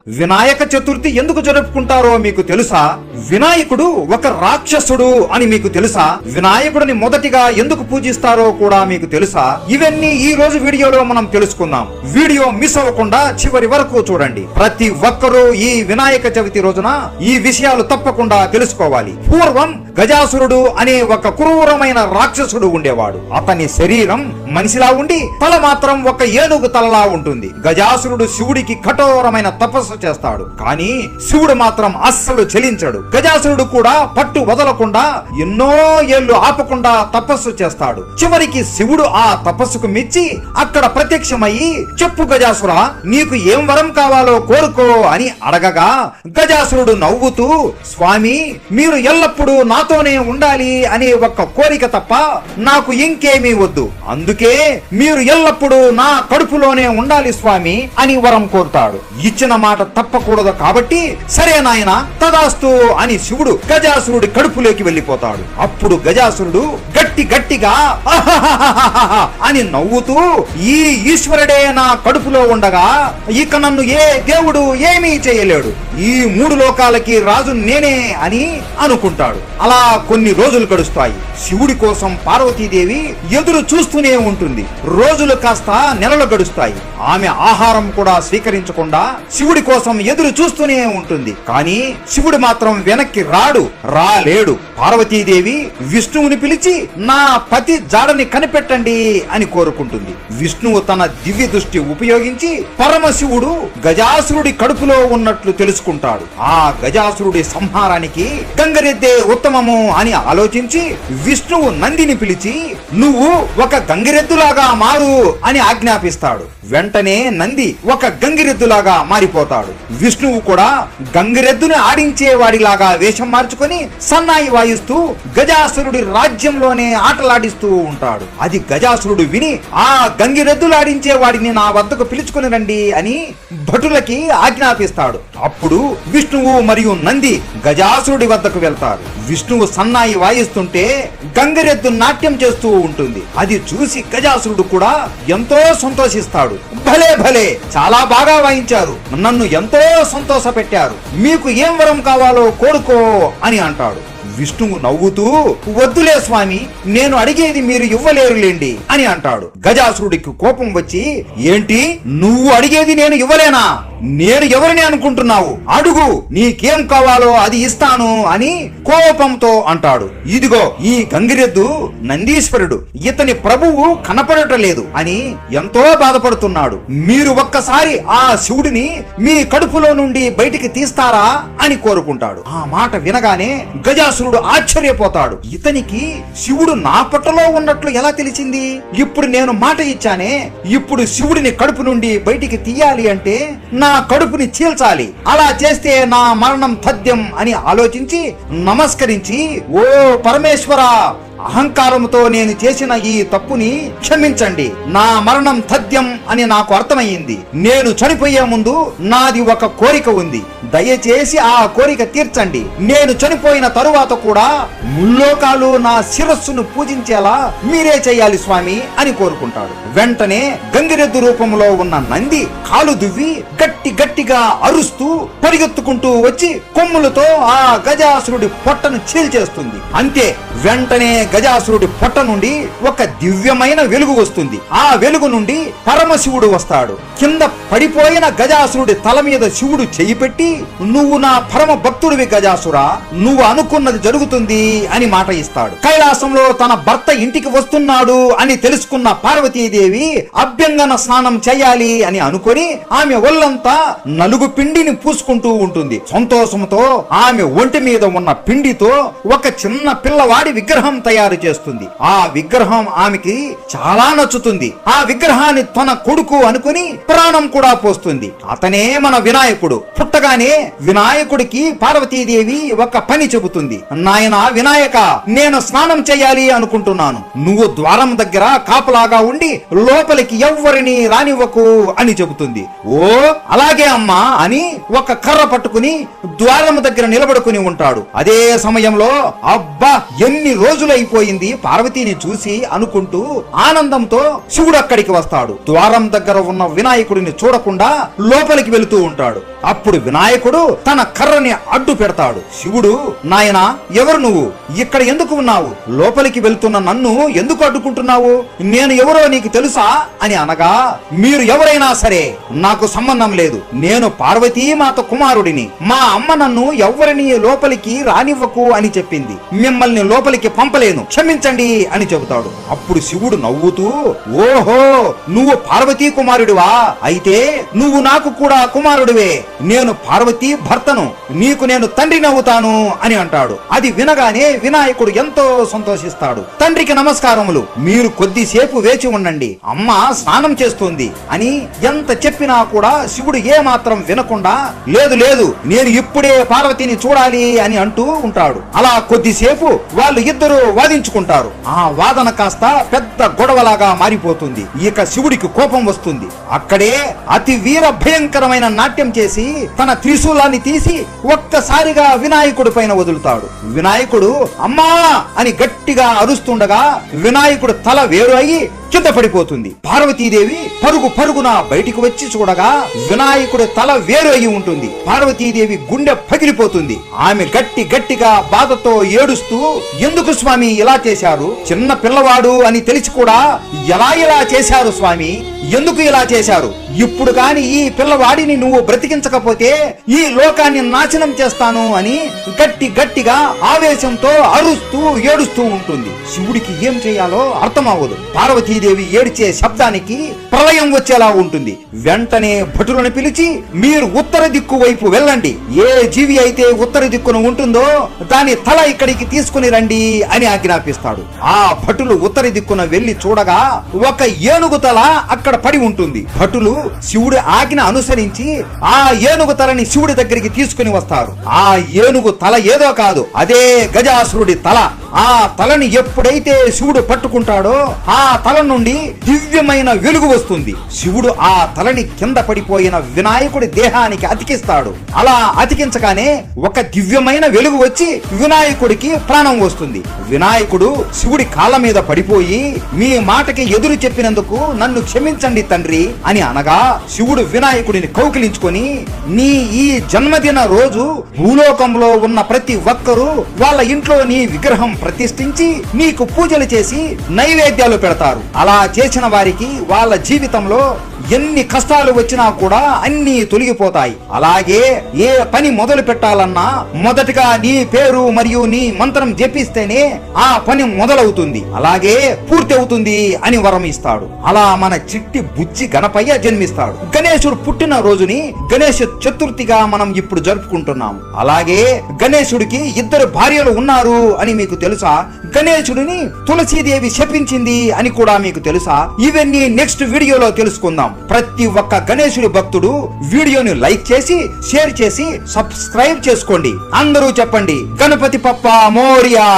వినాయక చతుర్థి ఎందుకు జరుపుకుంటారో మీకు తెలుసా? వినాయకుడు ఒక రాక్షసుడు అని మీకు తెలుసా? వినాయకుడిని మొదటిగా ఎందుకు పూజిస్తారో కూడా మీకు తెలుసా? ఇవన్నీ ఈ రోజు వీడియోలో మనం తెలుసుకుందాం. వీడియో మిస్ అవ్వకుండా చివరి వరకు చూడండి. ప్రతి ఒక్కరూ ఈ వినాయక చవితి రోజున ఈ విషయాలు తప్పకుండా తెలుసుకోవాలి. పూర్వం గజాసురుడు అనే ఒక క్రూరమైన రాక్షసుడు ఉండేవాడు. అతని శరీరం మనిషిలా ఉండి తల మాత్రం ఒక ఏనుగు తలలా ఉంటుంది. గజాసురుడు శివుడికి కఠోరమైన తపస్సు చేస్తాడు, కానీ శివుడు మాత్రం అస్సలు చెలించడు. గజాసురుడు కూడా పట్టు వదలకుండా ఎన్నో ఏళ్లు ఆపకుండా తపస్సు చేస్తాడు. చివరికి శివుడు ఆ తపస్సుకు మెచ్చి అక్కడ ప్రత్యక్షమయ్యి, చెప్పు గజాసురా, నీకు ఏం వరం కావాలో కోరుకో అని అడగగా గజాసురుడు నవ్వుతూ, స్వామి, మీరు ఎల్లప్పుడూ నాతోనే ఉండాలి అనే ఒక్క కోరిక తప్ప నాకు ఇంకేమీ వద్దు. అందుకే మీరు ఎల్లప్పుడూ నా కడుపులోనే ఉండాలి స్వామి అని వరం కోరుతాడు. ఇచ్చిన మాట తప్పకూడదు కాబట్టి, సరే నాయన తదాస్తు అని శివుడు గజాసురుడి కడుపులోకి వెళ్ళిపోతాడు. అప్పుడు గజాసురుడు గట్టిగా అని నవ్వుతూ, ఈ ఈశ్వరుడే నా కడుపులో ఉండగా ఇక నన్ను ఏ దేవుడు ఏమీ చేయలేడు, ఈ మూడు లోకాలకి రాజు నేనే అని అనుకుంటాడు. అలా కొన్ని రోజులు గడుస్తాయి. శివుడి కోసం పార్వతీదేవి ఎదురు చూస్తూనే ఉంటుంది. రోజులు కాస్త నెలలు గడుస్తాయి. ఆమె ఆహారం కూడా స్వీకరించకుండా శివుడి కోసం ఎదురు చూస్తూనే ఉంటుంది. కానీ శివుడు మాత్రం వెనక్కి రాలేడు. పార్వతీదేవి విష్ణువుని పిలిచి, నా పతి జాడని కనిపెట్టండి అని కోరుకుంటుంది. విష్ణువు తన దివ్య దృష్టి ఉపయోగించి పరమశివుడు గజాసురుడి కడుపులో ఉన్నట్లు తెలుసుకుంటాడు. ఆ గజాసురుడి సంహారానికి గంగరెద్దే ఉత్తమము అని ఆలోచించి విష్ణువు నందిని పిలిచి, నువ్వు ఒక గంగిరెద్దులాగా మారు అని ఆజ్ఞాపిస్తాడు. వెంటనే నంది ఒక గంగిరెద్దులాగా మారిపోతాడు. విష్ణువు కూడా గంగిరెద్దుని ఆడించేవాడిలాగా వేషం మార్చుకొని సన్నాయి వాయిస్తూ గజాసురుడి రాజ్యంలోనే ఆటలాడిస్తూ ఉంటాడు. అది గజాసురుడు విని, ఆ గంగిరెద్దులాడించే వాడిని నా వద్దకు పిలుచుకుని రండి అని భటులకి ఆజ్ఞాపిస్తాడు. అప్పుడు విష్ణువు మరియు నంది గజాసురుడి వద్దకు వెళ్తారు. విష్ణువు సన్నాయి వాయిస్తుంటే గంగిరెద్దు నాట్యం చేస్తూ ఉంటుంది. అది చూసి గజాసురుడు కూడా ఎంతో సంతోషిస్తాడు. భలే చాలా బాగా వాయించారు, నన్ను ఎంతో సంతోష పెట్టారు, మీకు ఏం వరం కావాలో కోరుకో అని అంటాడు. విష్ణువు నవ్వుతూ, వద్దులే స్వామి, నేను అడిగేది మీరు ఇవ్వలేరులేండి అని అంటాడు. గజాసురుడికి కోపం వచ్చి, ఏంటి, నువ్వు అడిగేది నేను ఇవ్వలేనా? నేను ఎవరిని అనుకుంటున్నావు? అడుగు, నీకేం కావాలో అది ఇస్తాను అని కోపంతో అంటాడు. ఇదిగో ఈ గంగిరెద్దు నందీశ్వరుడు, ఇతని ప్రభువు కనపడటలేదు అని ఎంతో బాధపడుతున్నాడు. మీరు ఒక్కసారి ఆ శివుడిని మీ కడుపులో నుండి బయటికి తీస్తారా అని కోరుకుంటాడు. ఆ మాట వినగానే గజాసురుడు ఆశ్చర్యపోతాడు. ఇతనికి శివుడు నా పొట్టలో ఉన్నట్లు ఎలా తెలిసింది? ఇప్పుడు నేను మాట ఇచ్చానే, ఇప్పుడు శివుడిని కడుపు నుండి బయటికి తీయాలి అంటే నా కడుపుని చీల్చాలి. అలా చేస్తే నా మరణం తథ్యం అని ఆలోచించి నమస్కరించి, ఓ పరమేశ్వరా, అహంకారంతో నేను చేసిన ఈ తప్పుని క్షమించండి. నా మరణం తథ్యం అని నాకు అర్థమయ్యింది. నేను చనిపోయే ముందు నాది ఒక కోరిక ఉంది, దయచేసి ఆ కోరిక తీర్చండి. నేను చనిపోయిన తరువాత కూడా ముల్లోకాలు నా శిరస్సును పూజించేలా మీరే చేయాలి స్వామి అని కోరుకుంటాడు. వెంటనే గంగిరెద్దు రూపంలో ఉన్న నంది కాలు దువ్వి గట్టిగా అరుస్తూ పరిగెత్తుకుంటూ వచ్చి కొమ్ములతో ఆ గజాసురుడి పొట్టను చీల్చేస్తుంది. అంతే, వెంటనే గజాసురుడి పొట్ట నుండి ఒక దివ్యమైన వెలుగు వస్తుంది. ఆ వెలుగు నుండి పరమశివుడు వస్తాడు. కింద పడిపోయిన గజాసురుడి తల మీద శివుడు చెయ్యి పెట్టి, నువ్వు నా పరమ భక్తుడివి గజాసురా, నువ్వు అనుకున్నది జరుగుతుంది అని మాట ఇస్తాడు. కైలాసంలో తన భర్త ఇంటికి వస్తున్నాడు అని తెలుసుకున్న పార్వతీదేవి అభ్యంగన స్నానం చేయాలి అని అనుకొని ఆమె ఒళ్ళంతా నలుగు పిండిని పూసుకుంటూ ఉంటుంది. సంతోషంతో ఆమె ఒంటి మీద ఉన్న పిండితో ఒక చిన్న పిల్లవాడి విగ్రహం తయారు చేస్తుంది. ఆ విగ్రహం ఆమెకి చాలా నచ్చుతుంది. ఆ విగ్రహాన్ని తన కొడుకు అనుకుని ప్రాణం కూడా పోస్తుంది. అతనే మన వినాయకుడు. పుట్టగానే వినాయకుడికి పార్వతీదేవి ఒక పని చెబుతుంది. నాయనా వినాయక, నేను స్నానం చేయాలి అనుకుంటున్నాను, నువ్వు ద్వారం దగ్గర కాపలాగా ఉండి లోపలికి ఎవ్వరిని రానివ్వకు అని చెబుతుంది. ఓ అలాగే అమ్మా అని ఒక కర్ర పట్టుకుని ద్వారం దగ్గర నిలబడుకుని ఉంటాడు. అదే సమయంలో అబ్బా ఎన్ని రోజులైపోయి అయిపోయింది పార్వతీని చూసి అనుకుంటూ ఆనందంతో శివుడు అక్కడికి వస్తాడు. ద్వారం దగ్గర ఉన్న వినాయకుడిని చూడకుండా లోపలికి వెళుతూ ఉంటాడు. అప్పుడు వినాయకుడు తన కర్రని అడ్డు పెడతాడు. శివుడు, నాయనా, ఎవరు నువ్వు? ఇక్కడ ఎందుకు ఉన్నావు? లోపలికి వెళ్తున్న నన్ను ఎందుకు అడ్డుకుంటున్నావు? నేను ఎవరో నీకు తెలుసా అని అనగా, మీరు ఎవరైనా సరే నాకు సంబంధం లేదు. నేను పార్వతీమాత కుమారుడిని. మా అమ్మ నన్ను ఎవరిని లోపలికి రానివ్వకు అని చెప్పింది. మిమ్మల్ని లోపలికి పంపలేను, క్షమించండి అని చెబుతాడు. అప్పుడు శివుడు నవ్వుతూ, ఓహో, నువ్వు పార్వతీ కుమారుడివా? అయితే నువ్వు నాకు కూడా కుమారుడివే. నేను పార్వతీ భర్తను, నీకు నేను తండ్రిని అవుతాను అని అంటాడు. అది వినగానే వినాయకుడు ఎంతో సంతోషిస్తాడు. తండ్రికి నమస్కారములు, మీరు కొద్దిసేపు వేచి ఉండండి, అమ్మ స్నానం చేస్తుంది అని ఎంత చెప్పినా కూడా శివుడు ఏమాత్రం వినకుండా, లేదు లేదు, నేను ఇప్పుడే పార్వతిని చూడాలి అని అంటూ ఉంటాడు. అలా కొద్దిసేపు వాళ్ళు ఇద్దరు వాదించుకుంటారు. ఆ వాదన కాస్త పెద్ద గొడవలాగా మారిపోతుంది. ఇక శివుడికి కోపం వస్తుంది. అక్కడే అతి వీర భయంకరమైన నాట్యం చేసి తన త్రిశూలాన్ని తీసి ఒక్కసారిగా వినాయకుడి పైన వదులుతాడు. వినాయకుడు అమ్మా అని గట్టిగా అరుస్తుండగా వినాయకుడు తల వేరు అయ్యి కింద పడిపోతుంది. పార్వతీదేవి పరుగు పరుగున బయటికి వచ్చి చూడగా వినాయకుడి తల వేరు అయి ఉంటుంది. పార్వతీదేవి గుండె పగిలిపోతుంది. ఆమె గట్టిగా బాధతో ఏడుస్తూ, ఎందుకు స్వామి ఇలా చేశారు? చిన్న పిల్లవాడు అని తెలిసి కూడా ఎలా చేశారు స్వామి? ఎందుకు ఇలా చేశారు? ఇప్పుడు కాని ఈ పిల్లవాడిని నువ్వు బ్రతికించకపోతే ఈ లోకాన్ని నాశనం చేస్తాను అని గట్టిగా ఆవేశంతో అరుస్తూ ఏడుస్తూ ఉంటుంది. శివుడికి ఏం చేయాలో అర్థమవ్వదు. పార్వతీదేవి ఏడ్చే శబ్దానికి ప్రళయం వచ్చేలా ఉంటుంది. వెంటనే భటులను పిలిచి, మీరు ఉత్తర దిక్కు వైపు వెళ్ళండి. ఏ జీవి అయితే ఉత్తర దిక్కున ఉంటుందో దాని తల ఇక్కడికి తీసుకుని రండి అని ఆజ్ఞాపిస్తాడు. ఆ భటులు ఉత్తర దిక్కున వెళ్లి చూడగా ఒక ఏనుగు తల అక్కడ పడి ఉంటుంది. భటులు శివుడి ఆజ్ఞ అనుసరించి ఆ ఏనుగు తలని శివుడి దగ్గరికి తీసుకుని వస్తారు. ఆ ఏనుగు తల ఏదో కాదు, అదే గజాసురుడి తల. ఆ తలని ఎప్పుడైతే శివుడు పట్టుకుంటాడో ఆ తల నుండి దివ్యమైన వెలుగు వస్తుంది. శివుడు ఆ తలని కింద పడిపోయిన వినాయకుడి దేహానికి అతికిస్తాడు. అలా అతికించగానే ఒక దివ్యమైన వెలుగు వచ్చి వినాయకుడికి ప్రాణం వస్తుంది. వినాయకుడు శివుడి కాళ్ళ మీద పడిపోయి, మీ మాటకి ఎదురు చెప్పినందుకు నన్ను క్షమించండి తండ్రి అని అనగా, శివుడు వినాయకుడిని కౌకిలించుకొని, నీ ఈ జన్మదిన రోజు భూలోకంలో ఉన్న ప్రతి ఒక్కరూ వాళ్ళ ఇంట్లో నీ విగ్రహం ప్రతిష్ఠించి నీకు పూజలు చేసి నైవేద్యాలు పెడతారు. అలా చేసిన వారికి వాళ్ళ జీవితంలో ఎన్ని కష్టాలు వచ్చినా కూడా అన్ని తొలగిపోతాయి. అలాగే ఏ పని మొదలు పెట్టాలన్నా మొదటగా నీ పేరు మరియు నీ మంత్రం జపిస్తేనే ఆ పని మొదలవుతుంది, అలాగే పూర్తి అవుతుంది అని వరం ఇస్తాడు. అలా మన చిట్టి బుజ్జి గణపయ్య జన్మిస్తాడు. గణేశుడు పుట్టిన రోజుని గణేష్ చతుర్థిగా మనం ఇప్పుడు జరుపుకుంటున్నాం. అలాగే గణేశుడికి ఇద్దరు భార్యలు ఉన్నారు అని మీకు తెలుసా? గణేశుడిని తులసీదేవి శపించింది అని కూడా మీకు తెలుసా? ఇవన్నీ నెక్స్ట్ వీడియోలో తెలుసుకుందాం. ప్రతి ఒక్క గణేశుడి భక్తుడు వీడియోని లైక్ చేసి, షేర్ చేసి, సబ్స్క్రైబ్ చేసుకోండి. అందరూ చెప్పండి, గణపతి బప్పా మోరియా.